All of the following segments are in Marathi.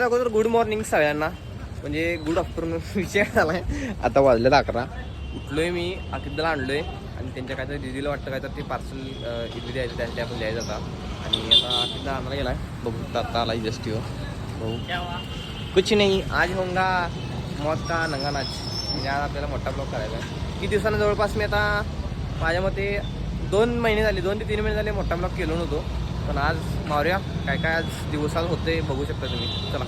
अगोदर गुड मॉर्निंग सगळ्यांना, म्हणजे गुड आफ्टरनून विषय झालाय. आता वाजले 11. उठलोय मी, अकिबला आणलोय आणि त्यांच्या काय तर दिदीला वाटतं काय तर ते पार्सल इडली द्यायचं, त्यासाठी आपण द्यायचं आता. आणि आता अकिबला आणायला गेलाय, बघू आता आला जस्ट हो. बघू कुछ नाही, आज होंगा मौत का नंगा नाच. म्हणजे आज आपल्याला मोठा ब्लॉग करायचा आहे. किती दिवसांना जवळपास मी आता माझ्या मते 2 महिने झाले, 2 ते 3 महिने झाले मोठा ब्लॉग केलो नव्हतो. पण आज मारूया, काय काय आज दिवसात होते बघू शकता तुम्ही. चला,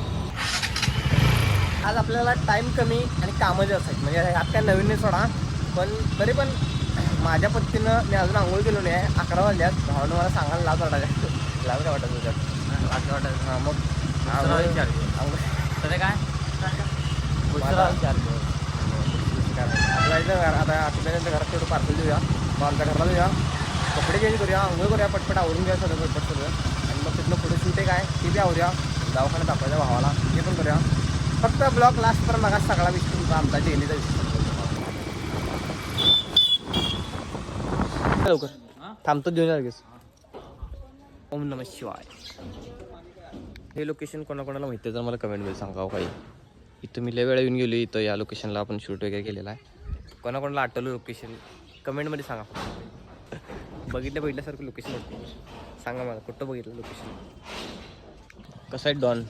आज आपल्याला टाईम कमी आणि कामं जास्त आहेत. म्हणजे ह्यात काय नवीन नाही सोडा, पण तरी पण माझ्या पद्धतीनं मी अजून आंघोळ केलो नाही आहे. 11 वाजल्यात. भावानं मला सांगायला लाज वाटायला, लाज काय वाटत तुझ्यात? लाज वाटत. हां, मग आंघोळ तसं काय आता आपल्या घरात थोडं पार्सल देऊया, मग आमच्या घराला देऊया, कपडे चेंज करूया, आंघोळ करूया, पटपट आवरून घ्या सगळं पटपट सगळं. आणि मग तिथनं पुढे शूट आहे काय ते बी आवरूया, दवाखान्यात दाखवायच्या भावाला ते पण करूया. फक्त ब्लॉग लास्ट पर्यंत बघा, सगळा विषय तुमचा आमचा डेलीचा विषय. लवकर थांबतो, देऊन लगेच. ओम नमः शिवाय. हे लोकेशन कोणाकोणाला माहिती आहे तर मला कमेंटमध्ये सांगावं. काही इथं मी लय वेळा येऊन गेलो, इथं या लोकेशनला आपण शूट वगैरे केलेला आहे. कोणाकोणाला आठवलं लोकेशन कमेंटमध्ये सांगा. बघितल्यासारखं लोकेशन होतं, सांगा मला कुठं बघितलं लोकेशन. कसं आहे डॉन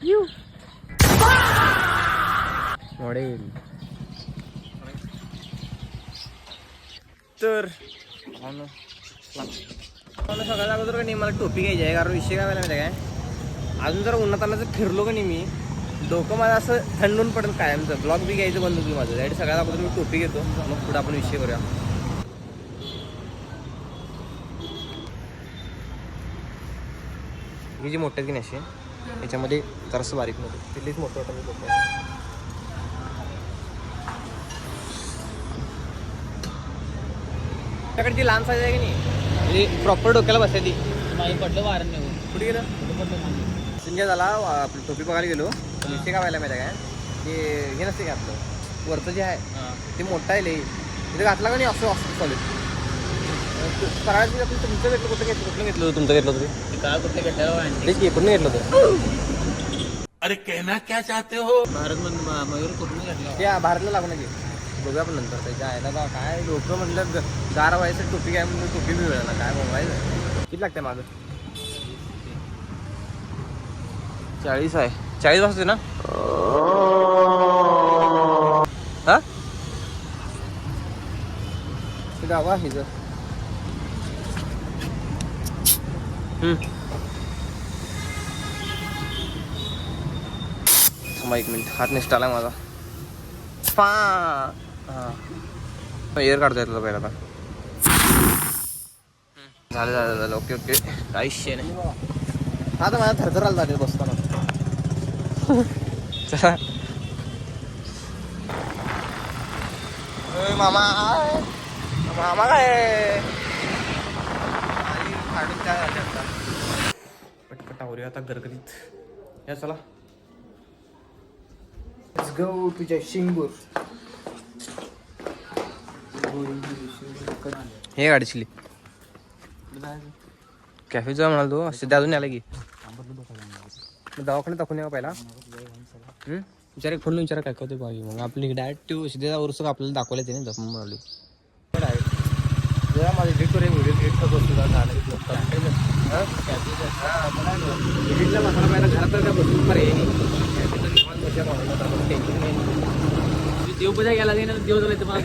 यू मॉडेल. तर सगळ्यात अगोदर का नाही मला टोपी घ्यायची आहे, कारण विषय काय माहिती आहे काय, अजून जर उन्हातानाचं फिरलो का नाही मी, डोकं माझं असं थंडून पडेल कायमचं. ब्लॉग बी घ्यायचं बंद होईल माझं. त्यासाठी सगळ्यात अगोदर मी टोपी घेतो, मग पुढे आपण विषय करूया. ही जी मोठ्या की नाही अशी, याच्यामध्ये जरासं बारीक मध्ये तिथलीच मोठं वाटतं मी. त्याकडे ती लहान साईज आहे की नाही, म्हणजे प्रॉपर डोक्याला बसायची. मागे पडलं वारं नाही, कुठे गेलं संजय झाला. आपली टोपी बघायला गेलो, विषय काय व्हायला माहिती आहे काय, ते हे नसते का आपलं वरचं जे आहे ते मोठं आहे लई, तिथे घातला का नाही असं असं चालेल. करायचं आपण तुमचं घेतलं, कुठं घेतलं तुमचं घेतलं होतं काय, कुठलं घेतलं तेच कुठून घेतलं होतं. अरे कहना क्या चाहते हो. भारत मयूर कुठून घेतलं, त्या भारतला लागून घे, बघूया आपण नंतर. त्याच्या आहे ना काय लोकं म्हटलं गार व्हायचं टोपी काय म्हणून टोपी बी मिळाला, काय बोलायचं. किती लागते माझं 40 आहे. 40 वाजते ना. हा गावा हिचं थांबा 1 मिनिट, हात निष्ठ आला माझा. हां एअर काढता येतो पहिला. आता झालं ओके ओके, काही विषय नाही. आता माझा थरथर आला जाते बसताना. चला मामा, मामा काय काढून काय झाले आता. पटपट आवरूया आता गरगरीत. या चला लेट्स गो टू जयसिंगपूर. हे गाडी शिली कॅफे जा म्हणाल तू, सध्या अजून आला की दवाखान्यात दाखवून या पहिला. विचार एक फोन विचारा काय काय होते बाई, मग आपली डायरेक्ट सिद्धेचा वरच आपल्याला दाखवले ते नाही जपून म्हणाली. जरा माझं एडिट करूया, व्हिडिओ एडिट करतो तुझा झालं एडिटला बसायला पहिला घरात काय बसून पर्याय नाही. देवपूजा गेला नाही ना, देव झाला तर मला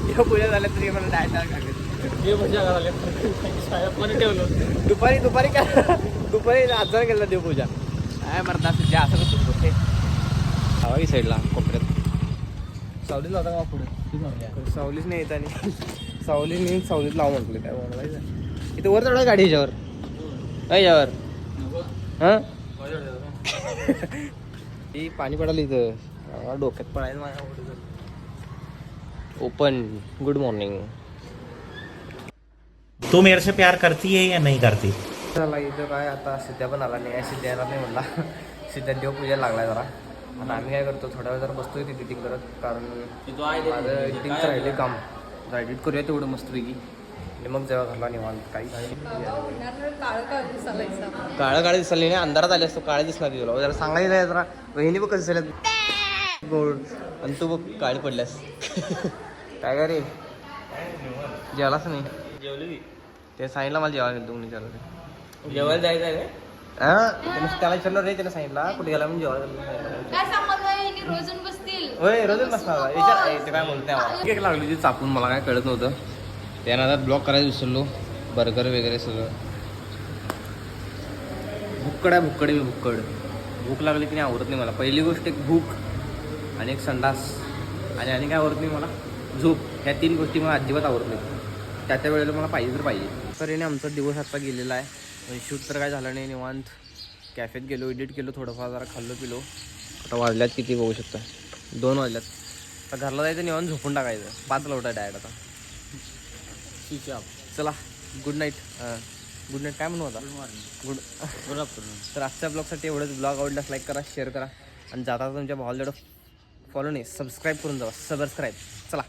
देवपूजा झाल्या तरी मला डायरेक्ट देवपूजा करायला पण ठेवलं. दुपारी काय दुपारी आजार केला देवपूजा काय मरता जे असं कसं कुठे हवा की साईडला कोपऱ्यात. सावलीच होता का पुढे, सावलीच नाही येत आणि सावलीत लाव म्हटलं काय बोलायचं. इथं वर चढवा गाडी ह्याच्यावर, ह्याच्यावर हां ती पाणी पडायला इथं डोक्यात पडायला माझ्या. Open good morning. तू मेरे से प्यार करती है या नहीं करती. झाला इथं काय आता सिद्ध्या पण आला नाही, सिद्ध्या येणार नाही म्हणला. सिद्ध्या देवपूजा लागलाय जरा. आता आम्ही काय करतो थोड्या वेळ जरा बसतोय ती एडिटिंग करत, कारण माझं एडिटिंगचं राहिले काम. जरा एडिट करूया तेवढं मस्तपैकी. आणि मग जेव्हा घरला निवांत काही काळं काळं दिसले नाही, अंधारात आले असतो काळे दिसणार की तुला जरा सांगायचं नाही जरा वहिनी बघ कसं दिसल्यात गोड आणि तू बघ काळी पडल्यास काय का रे जेवलाच नाही जेवली ते सांगितलं मला जेवायला गेलं तुम्ही जेवलं जेवायला जायचं आहे त्याला विचारलं रे त्याने सांगितलं कुठे गेला म्हणून जेवायला रोजून बसतील होय रोजच बसणार विचार ते काय म्हणत नाही आम्हाला केक लागली ती चापून मला काय कळत नव्हतं त्यानं आता ब्लॉक करायला विसरलो बर्गर वगैरे सगळं भुक्कड आहे भुक्कड आहे मी भुक्कड भूक लागली की नाही आवडत नाही मला पहिली गोष्ट एक भूक आणि एक संडास आणि काय आवडत नाही मला झोप ह्या 3 गोष्टी मला अजिबात आवडत नाही त्या वेळेला मला पाहिजे तर पाहिजे तर याने आमचा दिवस आता गेलेला आहे शूट तर काय झालं नाही निवांत कॅफेत गेलो एडिट केलो थोडंफार जरा खाल्लो पिलो आता वाजल्यात किती बघू शकता 2 वाजल्यात आता घरला जायचं निवांत झोपून टाकायचं 5 ला उठायचं डायरेक्ट आता चला गुड नाईट गुड नाईट काय म्हणू आता गुड तर आजच्या ब्लॉगसाठी एवढंच ब्लॉग आवडल्यास लाईक करा शेअर करा आणि जाता तुमच्या भावाला फॉलो नाही सबस्क्राईब करून जावा सबस्क्राईब चला